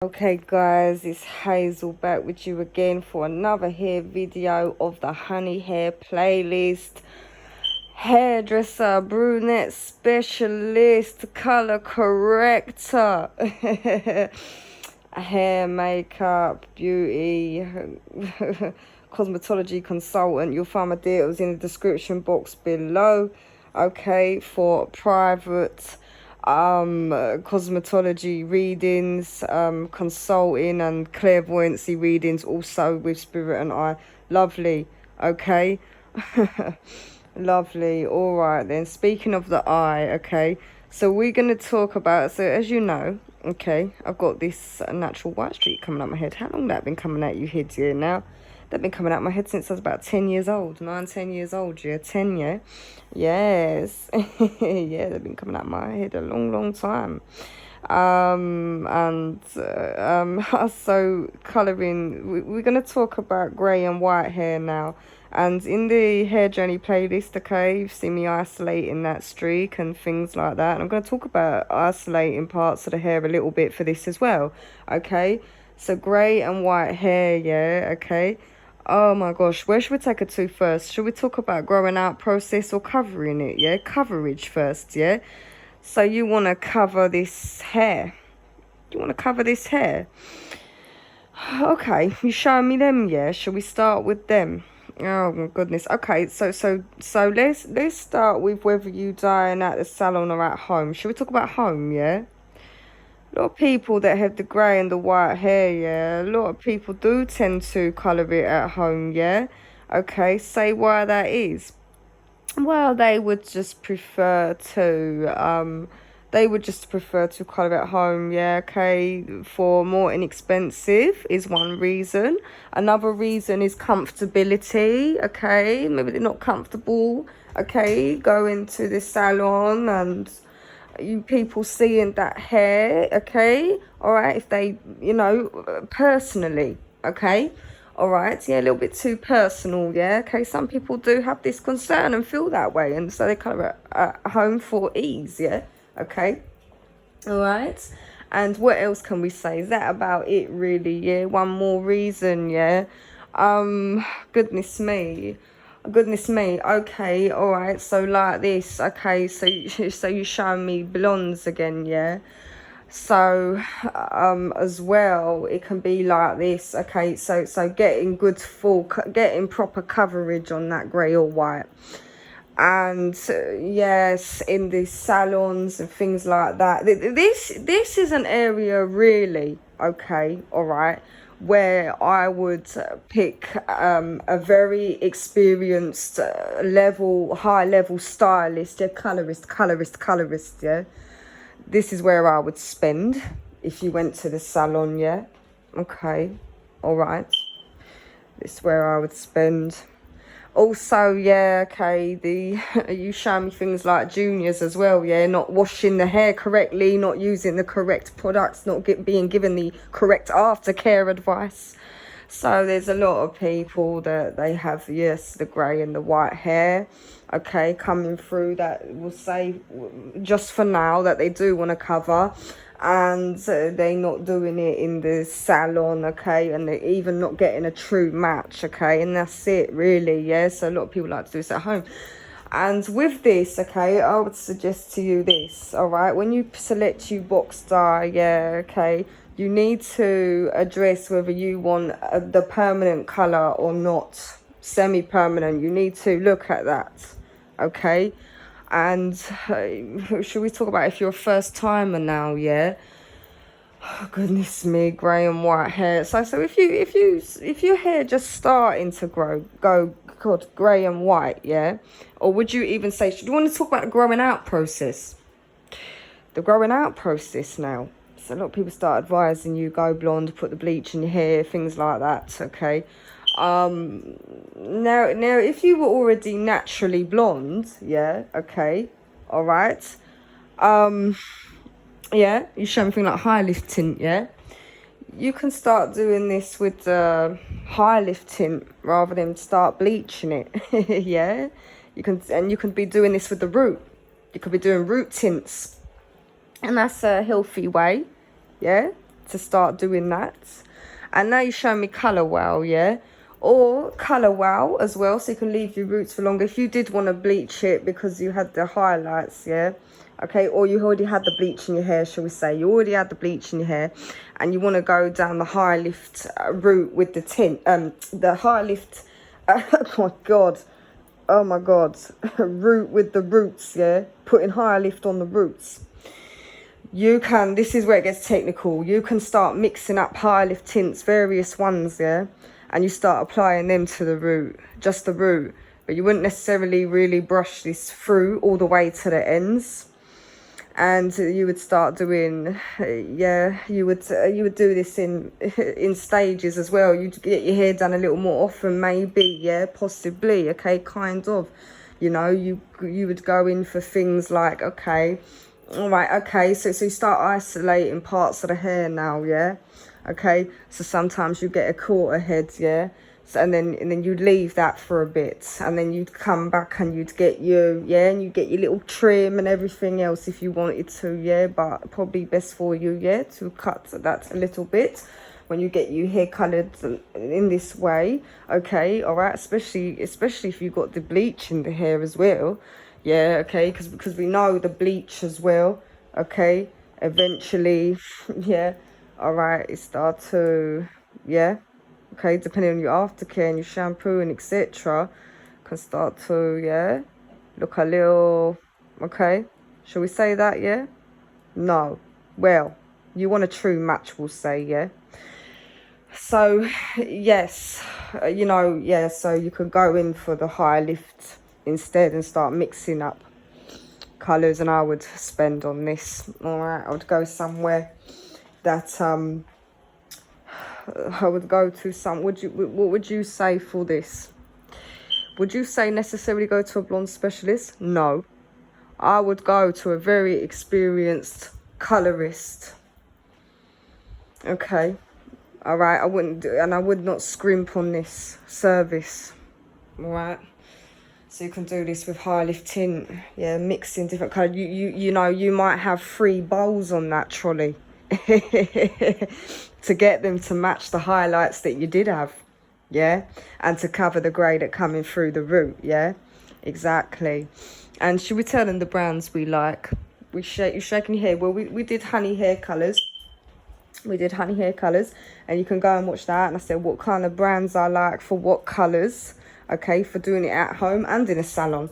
Okay guys, it's Hazel back with you again for another hair video of the Honey Hair playlist. Hairdresser, brunette specialist, color corrector, hair, makeup, beauty, cosmetology consultant. You'll find my details in the description box below, okay, for private cosmetology readings, consulting and clairvoyancy readings, also with spirit and eye. Lovely, okay. Lovely. All right then, speaking of the eye, okay, so we're going to talk about, so as you know, okay, I've got this natural white streak coming up my head. How long that been coming out your head, yeah? Now they've been coming out my head since I was about 10 years old, 10 years old, yeah. 10, yeah. Yes. Yeah, they've been coming out my head a long time. So coloring, we're going to talk about grey and white hair now. And in the hair journey playlist, okay, you've seen me isolating that streak and things like that. And I'm going to talk about isolating parts of the hair a little bit for this as well, okay? So grey and white hair, yeah, okay. Oh my gosh, where should we take it to first? Should we talk about growing out process or covering it, yeah? Coverage first, yeah? So you want to cover this hair. You want to cover this hair. Okay, you showing me them, yeah? Shall we start with them? Oh my goodness. Okay, so let's start with whether you dyeing at the salon or at home. Should we talk about home, yeah? A lot of people that have the grey and the white hair, yeah, a lot of people do tend to colour it at home, yeah? Okay, say why that is. Well, they would just prefer to colour at home, yeah, okay, for more inexpensive is one reason. Another reason is comfortability, okay, maybe they're not comfortable, okay, going to the salon and you people seeing that hair, okay, all right, if they, you know, personally, okay, all right, yeah, a little bit too personal, yeah, okay, some people do have this concern and feel that way, and so they colour at home for ease, yeah, okay, all right. And what else can we say? Is that about it, really? Yeah, one more reason, yeah. Goodness me, okay, all right, so like this, okay, so you showing me blondes again, yeah. So as well, it can be like this, okay, so getting getting proper coverage on that grey or white. And yes, in the salons and things like that, this is an area really, okay, all right, where I would pick a very experienced high level stylist, yeah, colorist, yeah. This is where I would spend if you went to the salon, yeah, okay, all right, this is where I would spend. Also, yeah, okay, you show me things like juniors as well, yeah, not washing the hair correctly, not using the correct products, not being given the correct aftercare advice. So there's a lot of people that they have, yes, the grey and the white hair, okay, coming through, that will say just for now that they do want to cover, and they're not doing it in the salon, okay, and they're even not getting a true match, okay, and that's it really, yeah. So a lot of people like to do this at home. And with this, okay, I would suggest to you this, all right, when you select your box dye, yeah, okay, you need to address whether you want the permanent colour or not, semi-permanent. You need to look at that, okay. And should we talk about if you're a first timer now, yeah? Oh, goodness me, grey and white hair. So if your hair just starting to go grey and white, yeah? Or would you even say, do you want to talk about the growing out process? The growing out process now. So a lot of people start advising you go blonde, put the bleach in your hair, things like that, okay? Now if you were already naturally blonde, yeah, okay, all right, yeah, you show me thing like high lift tint, yeah, you can start doing this with the high lift tint rather than start bleaching it. Yeah, you can be doing this with the root. You could be doing root tints, and that's a healthy way, yeah, to start doing that. And now you show me Colour Wow, yeah? Or Colour Wow as well, so you can leave your roots for longer. If you did want to bleach it because you had the highlights, yeah? Okay, or you already had the bleach in your hair, shall we say. You already had the bleach in your hair and you want to go down the high lift route with the tint. The high lift, oh my God, root with the roots, yeah? Putting higher lift on the roots. You can, this is where it gets technical. You can start mixing up higher lift tints, various ones, yeah? And you start applying them to the root, just the root. But you wouldn't necessarily really brush this through all the way to the ends. And you would start doing, you would do this in stages as well. You'd get your hair done a little more often, maybe, yeah, possibly, okay, kind of. You know, you would go in for things like, okay, all right, okay, so you start isolating parts of the hair now, yeah, okay. So sometimes you get a quarter head, yeah. So, and then you'd leave that for a bit, and then you'd come back and you'd get and you get your little trim and everything else if you wanted to, yeah. But probably best for you, yeah, to cut that a little bit when you get your hair coloured in this way, okay, all right. Especially if you got the bleach in the hair as well, yeah, okay, because we know the bleach as well, okay. Eventually, yeah, all right, it start to, yeah. Okay, depending on your aftercare and your shampoo and etc., can start to, yeah, look a little, okay, shall we say that, yeah? No, well, you want a true match, we'll say, yeah? So, yes, you know, yeah, so you could go in for the high lift instead and start mixing up colours, and I would spend on this, all right? I would go somewhere that, I would go to some, what would you say for this? Would you say necessarily go to a blonde specialist? No. I would go to a very experienced colorist. Okay. All right. I wouldn't do, and I would not scrimp on this service. All right. So you can do this with high lift tint. Yeah, mixing different colors. You know, you might have 3 bowls on that trolley. To get them to match the highlights that you did have, yeah, and to cover the grey that coming through the root, yeah, exactly. And should we tell them the brands we like? You're shaking your hair. Well, we did honey hair colours. We did honey hair colours, and you can go and watch that. And I said what kind of brands I like for what colours, okay, for doing it at home and in a salon.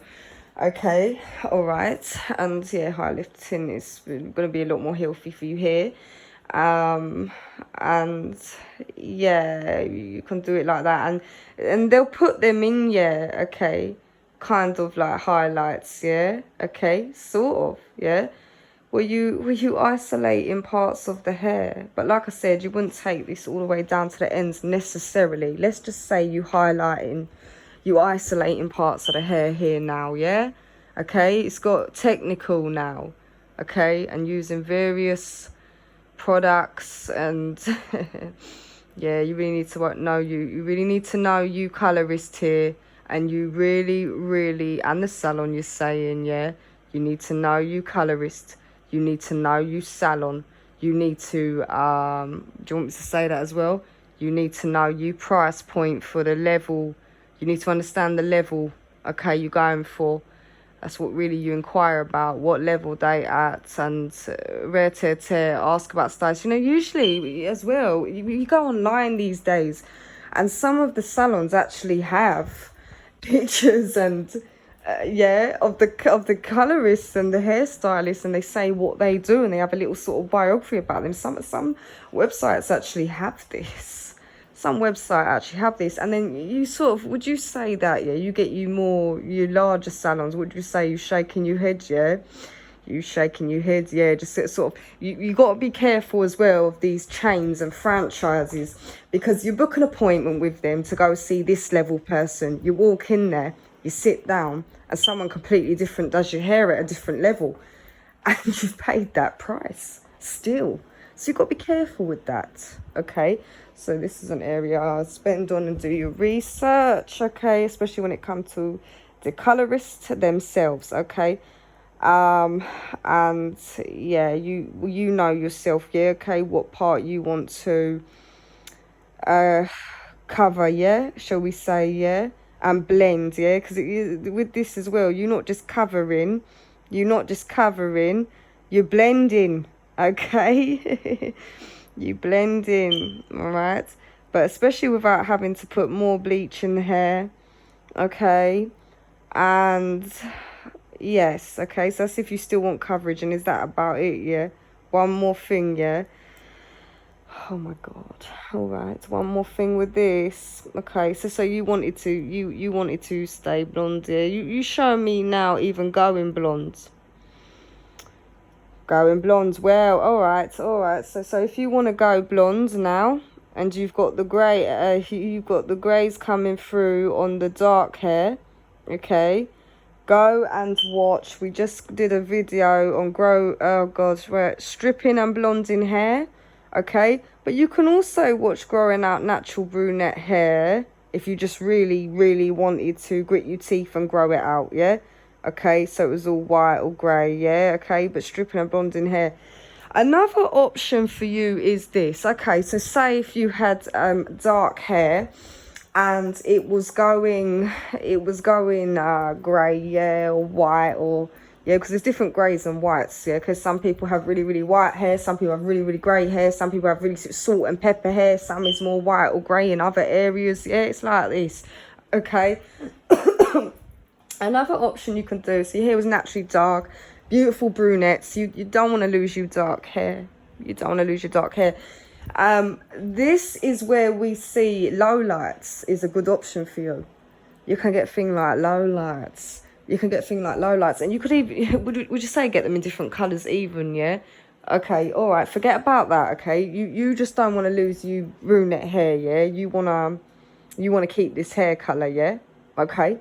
Okay, all right. And yeah, high lifting is going to be a lot more healthy for you here. And yeah, you can do it like that, and they'll put them in, yeah, okay, kind of like highlights, yeah, okay, sort of, yeah, were you isolating parts of the hair. But like I said, you wouldn't take this all the way down to the ends necessarily. Let's just say you isolating parts of the hair here now, yeah, okay. It's got technical now, okay, and using various products, and yeah, you really need to know you really need to know you colorist here, and you really, and the salon you're saying, yeah, you need to know you colorist, you need to know you salon, you need to do you want me to say that as well? You need to know you price point for the level. You need to understand the level, okay, you're going for. That's what really you inquire about, what level they at, and ask about styles. You know, usually as well, you go online these days, and some of the salons actually have pictures and yeah, of the colorists and the hairstylists, and they say what they do, and they have a little sort of biography about them. Some websites actually have this. Some website actually have this, and then you sort of, would you say that, yeah, you get your larger salons, would you say you shaking your head, yeah? You shaking your head, yeah, just sort of, you got to be careful as well of these chains and franchises, because you book an appointment with them to go see this level person. You walk in there, you sit down, and someone completely different does your hair at a different level, and you've paid that price still. So you've got to be careful with that, okay? So this is an area I spend on and do your research, okay? Especially when it comes to the colorists themselves, okay? And yeah, you know yourself, yeah, okay, what part you want to cover, yeah, shall we say, yeah, and blend, yeah, because with this as well, you're not just covering, you're blending, okay. You blend in, all right, but especially without having to put more bleach in the hair, okay. And yes, okay, so that's if you still want coverage. And is that about it? Yeah. One more thing, yeah. Oh my god. All right, one more thing with this. Okay, so you wanted to you wanted to stay blonde, yeah. You show me now even going blonde. Going blonde. Well, all right. So if you want to go blonde now, and you've got the grey, you've got the greys coming through on the dark hair, okay. Go and watch. We just did a video on stripping and blonding hair, okay. But you can also watch growing out natural brunette hair if you just really wanted to grit your teeth and grow it out, yeah. Okay, so it was all white or grey, yeah, okay. But stripping and blonding hair. Another option for you is this, okay. So say if you had dark hair and it was going grey, yeah, or white, or yeah, because there's different greys and whites, yeah, because some people have really white hair, some people have really grey hair, some people have really salt and pepper hair, some is more white or grey in other areas, yeah, it's like this, okay. Another option you can do, so your hair was naturally dark, beautiful brunettes, you don't want to lose your dark hair, this is where we see low lights is a good option for you. You can get things like low lights, and you could even would you say get them in different colors even, yeah. Okay, all right, forget about that, okay. You just don't want to lose you brunette hair, yeah. You want to keep this hair color, yeah. Okay,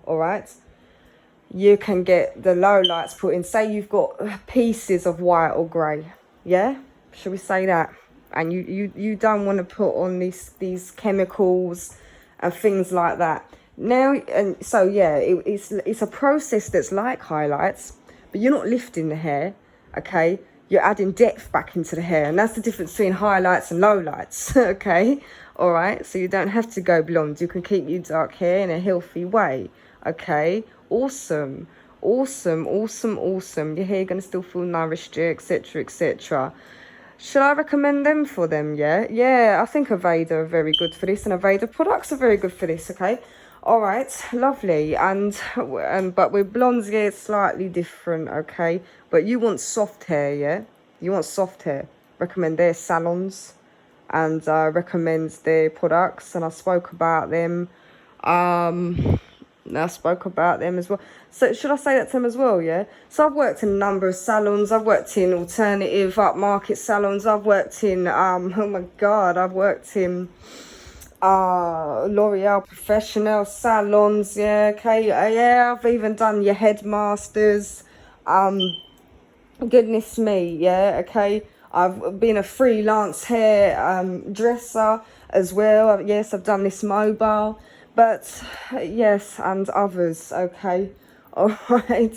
all right. You can get the low lights put in. Say you've got pieces of white or grey, yeah. Should we say that? And you don't want to put on these chemicals and things like that. Now, and so yeah, it's a process that's like highlights, but you're not lifting the hair, okay. You're adding depth back into the hair, and that's the difference between highlights and lowlights, okay. All right, so you don't have to go blonde. You can keep your dark hair in a healthy way, okay. Awesome. Your hair gonna still feel nourished, etc. Should I recommend them for them? Yeah, I think Aveda are very good for this, and Aveda products are very good for this, okay. All right, lovely. And but with blondes, yeah, it's slightly different, okay. But you want soft hair, yeah. You want soft hair. Recommend their salons, and recommend their products, and I spoke about them. I spoke about them as well. So should I say that to them as well, yeah? So I've worked in a number of salons. I've worked in alternative upmarket salons. I've worked in, oh my God, I've worked in L'Oreal professional salons, yeah, okay. Yeah, I've even done your headmasters. Goodness me, yeah, okay. I've been a freelance hair dresser as well. Yes, I've done this mobile. But yes, and others, okay. All right.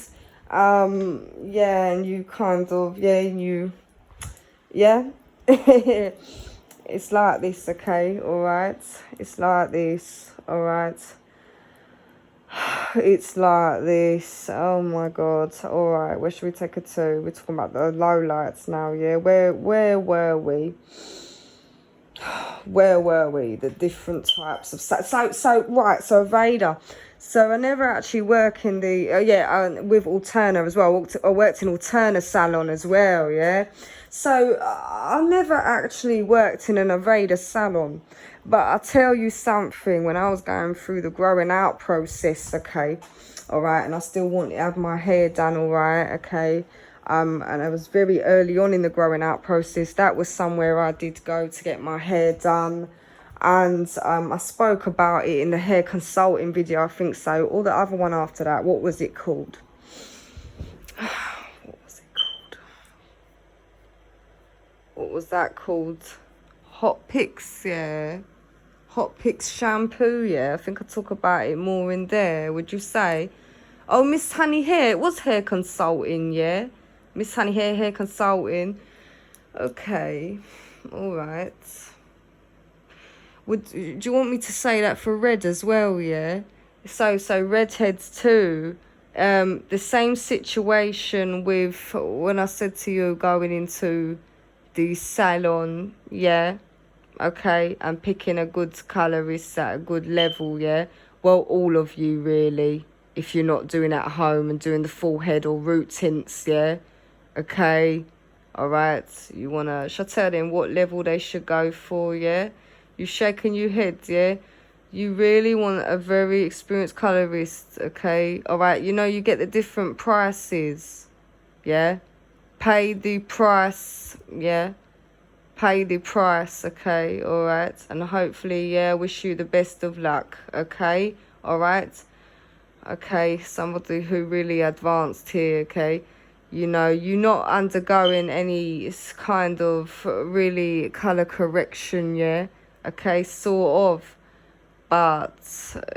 Yeah, and you kind of, yeah. It's like this, okay. All right. It's like this. All right. It's like this. Oh my God. All right. Where should we take it to? We're talking about the low lights now, yeah. Where were we? The different types of so right, so Aveda. So I never actually work in the with Alterna as well. I worked in Alterna salon as well, yeah. So I never actually worked in an Aveda salon, but I'll tell you something. When I was going through the growing out process, okay, all right, and I still wanted to have my hair done, all right, okay. And I was very early on in the growing out process. That was somewhere I did go to get my hair done. And I spoke about it in the hair consulting video, I think so. Or the other one after that. What was it called? What was that called? Hot Picks, yeah. Hot Picks shampoo, yeah. I think I talk about it more in there, would you say? Oh, Miss Honey Hair. It was hair consulting, yeah? Miss Honey Hair, hair consulting. Okay. All right. Do you want me to say that for red as well, yeah? So redheads too. The same situation with when I said to you going into the salon, yeah? Okay, and picking a good colorist at a good level, yeah? Well, all of you really, if you're not doing it at home and doing the full head or root tints, yeah? Okay, all right. You wanna, should I tell them what level they should go for, yeah? You shaking your head, yeah? You really want a very experienced colorist, okay? All right, you know you get the different prices, yeah? Pay the price, yeah? Pay the price, okay? All right, and hopefully, yeah, wish you the best of luck, okay? All right? Okay, somebody who really advanced here, okay? You know, you're not undergoing any kind of really color correction, yeah? Okay, sort of. But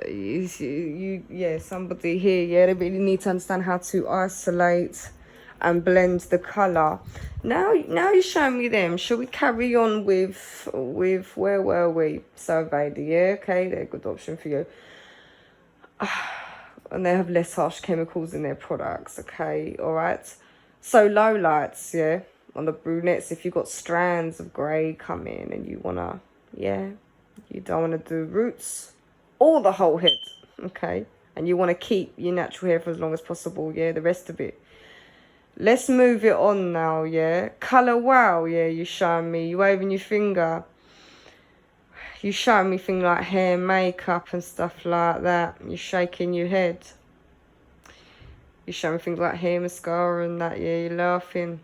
yeah, somebody here, yeah, they really need to understand how to isolate and blend the color. Now you show me them. Shall we carry on with where were we? Surveyed, yeah, okay, they're a good option for you. And they have less harsh chemicals in their products, okay, all right. So low lights, yeah, on the brunettes. If you've got strands of grey come in and you wanna, yeah, you don't want to do roots or the whole head, okay? And you want to keep your natural hair for as long as possible, yeah, the rest of it. Let's move it on now, yeah? Colour wow, yeah, you showing me. You waving your finger. You showing me things like hair, makeup and stuff like that. You're shaking your head. You're showing me things like hair, mascara and that, yeah, you're laughing.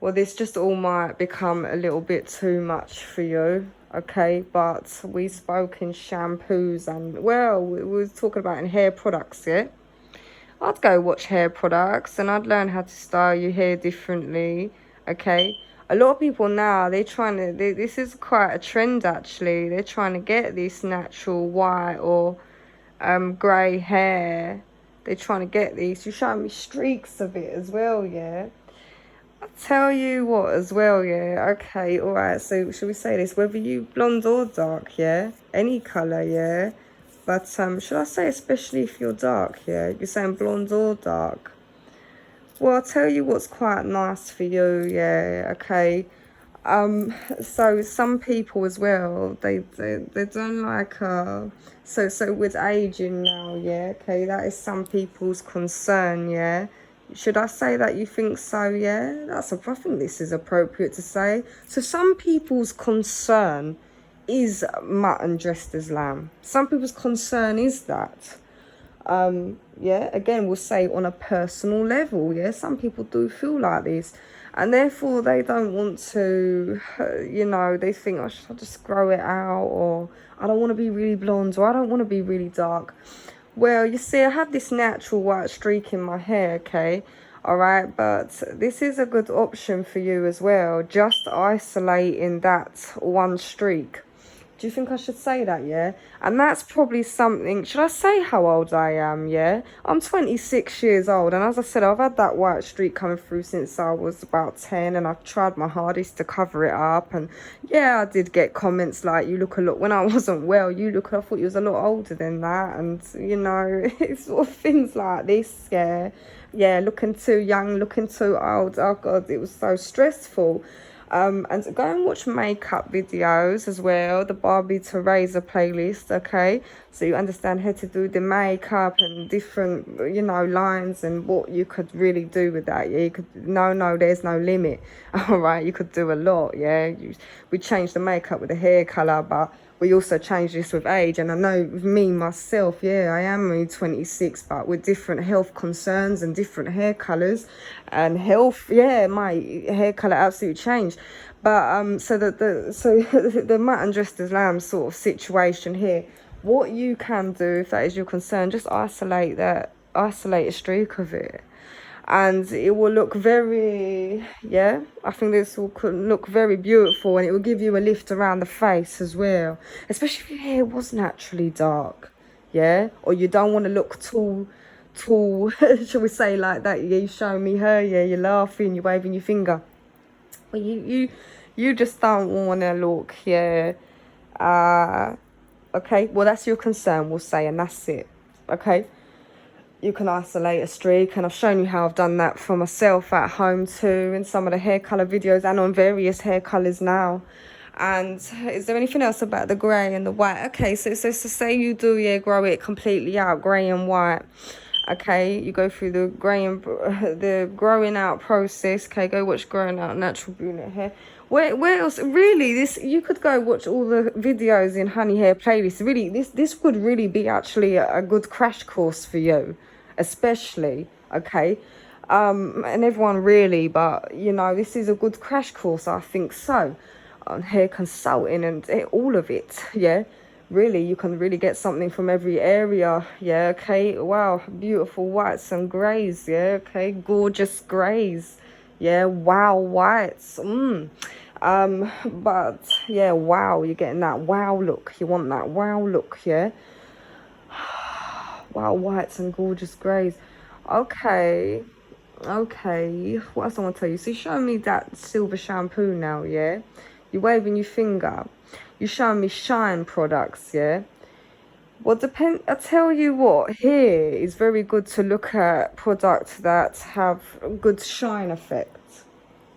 Well, this just all might become a little bit too much for you, okay? But we spoke in shampoos and, well, we were talking about in hair products, yeah? I'd go watch hair products and I'd learn how to style your hair differently, okay? A lot of people now, this is quite a trend actually. They're trying to get this natural white or grey hair. They're trying to get these. You're showing me streaks of it as well, yeah? I'll tell you what as well, yeah? Okay, all right, so should we say this? Whether you blonde or dark, yeah? Any colour, yeah? But should I say especially if you're dark, yeah? You're saying blonde or dark. Well, I'll tell you what's quite nice for you, yeah, okay? So some people as well, they don't like, so with aging now, yeah, okay? That is some people's concern, yeah? Should I say that you think so, yeah? I think this is appropriate to say. So some people's concern is mutton dressed as lamb. Some people's concern is that. Yeah, again, we'll say on a personal level, yeah? Some people do feel like this. And therefore, they don't want to, you know, they think, oh, should I just grow it out? Or I don't want to be really blonde, or I don't want to be really dark. Well, you see, I have this natural white streak in my hair, okay? All right, but this is a good option for you as well. Just isolating that one streak. Do you think I should say that, yeah? And that's probably something... Should I say how old I am, yeah? I'm 26 years old. And as I said, I've had that white streak coming through since I was about 10. And I've tried my hardest to cover it up. And, yeah, I did get comments like, you look a lot... When I wasn't well, I thought you was a lot older than that. And, you know, it's sort of things like this, yeah. Yeah, looking too young, looking too old. Oh, God, it was so stressful. And go and watch makeup videos as well, the Barbie to Razor playlist, okay? So you understand how to do the makeup and different, you know, lines and what you could really do with that, yeah? You could, no, there's no limit, all right? You could do a lot, yeah? We changed the makeup with the hair colour, but we also changed this with age. And I know with me, myself, yeah, I am only 26, but with different health concerns and different hair colours and health, yeah, my hair colour absolutely changed. But so the mutton dressed as lamb sort of situation here, what you can do, if that is your concern, just isolate a streak of it. And it will look very, yeah, I think this will look very beautiful, and it will give you a lift around the face as well. Especially if your hair was naturally dark, yeah? Or you don't want to look tall, shall we say like that, yeah, you showing me her, yeah, you're laughing, you're waving your finger. Well, you just don't want to look, yeah, okay, well, that's your concern, we'll say, and that's it, okay? You can isolate a streak, and I've shown you how I've done that for myself at home too, in some of the hair colour videos and on various hair colours now. And is there anything else about the grey and the white? Okay, so say you do, yeah, grow it completely out, grey and white. Okay, you go through the grey and the growing out process. Okay, go watch Growing Out Natural Brunette Hair. Where else? Really, this, you could go watch all the videos in Honey Hair playlist. Really, this would really be actually a good crash course for you, especially. Okay, and everyone really, but you know, this is a good crash course, I think so, on hair consulting and all of it. Yeah, really, you can really get something from every area. Yeah, okay, wow, beautiful whites and grays. Yeah, okay, gorgeous grays. Yeah, wow, whites. But yeah, wow, you're getting that wow look. You want that wow look. Yeah, wow, whites and gorgeous grays. Okay, okay, what else I want to tell you? So you showing me that silver shampoo now, yeah? You're waving your finger. You're showing me shine products, yeah? Well, I tell you what, here is very good to look at products that have good shine effect,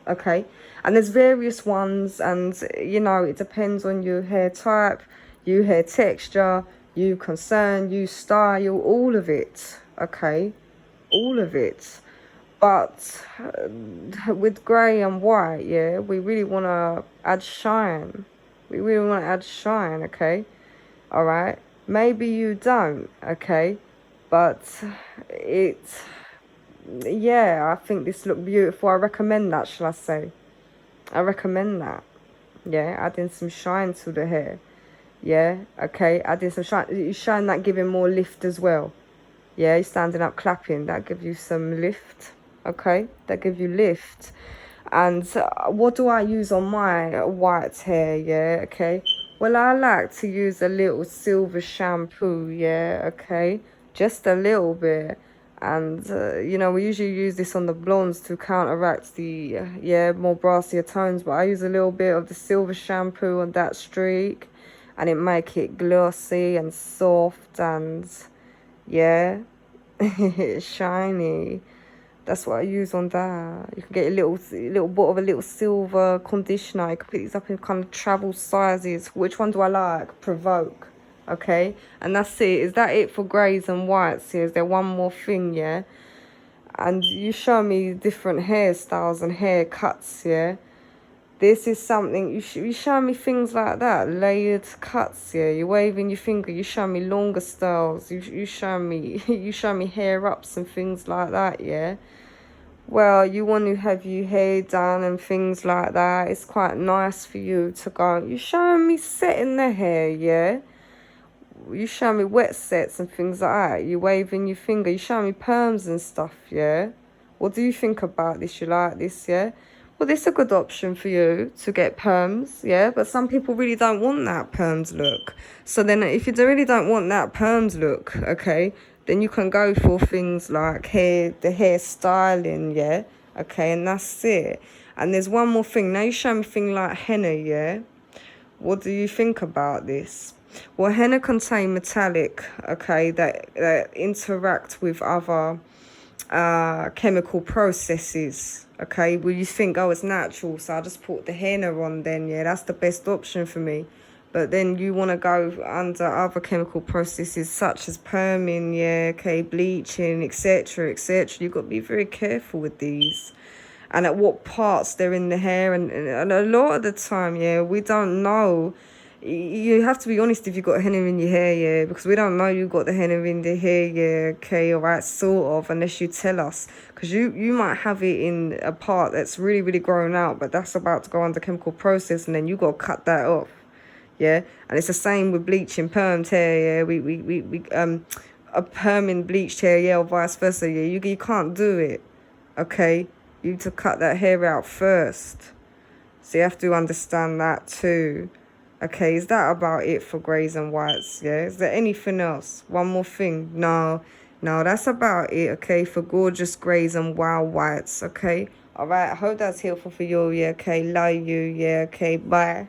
okay? And there's various ones, and you know, it depends on your hair type, your hair texture, you concern, you style, all of it, okay? All of it. But with grey and white, yeah, we really want to add shine. We really want to add shine, okay? All right? Maybe you don't, okay? But yeah, I think this look beautiful. I recommend that, shall I say? I recommend that. Yeah, adding some shine to the hair. Yeah, okay, adding some shine. You shine that, giving more lift as well. Yeah, you're standing up clapping, that gives you some lift. Okay, that gives you lift. And what do I use on my white hair? Yeah, okay, well, I like to use a little silver shampoo. Yeah, okay, just a little bit. And you know, we usually use this on the blondes to counteract the yeah, more brassier tones, but I use a little bit of the silver shampoo on that streak, and it make it glossy and soft and yeah, shiny. That's what I use on that. You can get a little bottle of a little silver conditioner. You can pick these up in kind of travel sizes. Which one do I like? Provoke. Okay, and that's it. Is that it for greys and whites here? Is there one more thing? Yeah, and you show me different hairstyles and haircuts. Yeah, this is something you show me things like that, layered cuts. Yeah, you're waving your finger. You show me longer styles. You show me you show me hair ups and things like that. Yeah, well, you want to have your hair done and things like that. It's quite nice for you to go. You showing me setting the hair. Yeah, you show me wet sets and things like that. You waving your finger. You show me perms and stuff. Yeah, what do you think about this? You like this? Yeah. Well, this is a good option for you to get perms, yeah? But some people really don't want that perms look. So then if you really don't want that perms look, okay, then you can go for things like the hair styling, yeah? Okay, and that's it. And there's one more thing. Now you show me a thing like henna, yeah? What do you think about this? Well, henna contain metallic, okay, that interact with other chemical processes. Okay, well, you think, oh, it's natural, so I just put the henna on then. Yeah, that's the best option for me. But then you want to go under other chemical processes such as perming, yeah, okay, bleaching, etc, etc. You've got to be very careful with these and at what parts they're in the hair. And a lot of the time, yeah, we don't know. You have to be honest if you've got henna in your hair, yeah, because we don't know you've got the henna in the hair, yeah, okay, all right, sort of, unless you tell us. Because you might have it in a part that's really, really grown out, but that's about to go under chemical process, and then you got to cut that off, yeah. And it's the same with bleaching permed hair, yeah. We a perming bleached hair, yeah, or vice versa, yeah. You can't do it, okay. You need to cut that hair out first, so you have to understand that too. Okay, is that about it for greys and whites? Yeah, is there anything else? One more thing? No, Now, that's about it, okay, for gorgeous greys and wild whites, okay? All right, I hope that's helpful for you, yeah, okay? Love you, yeah, okay? Bye.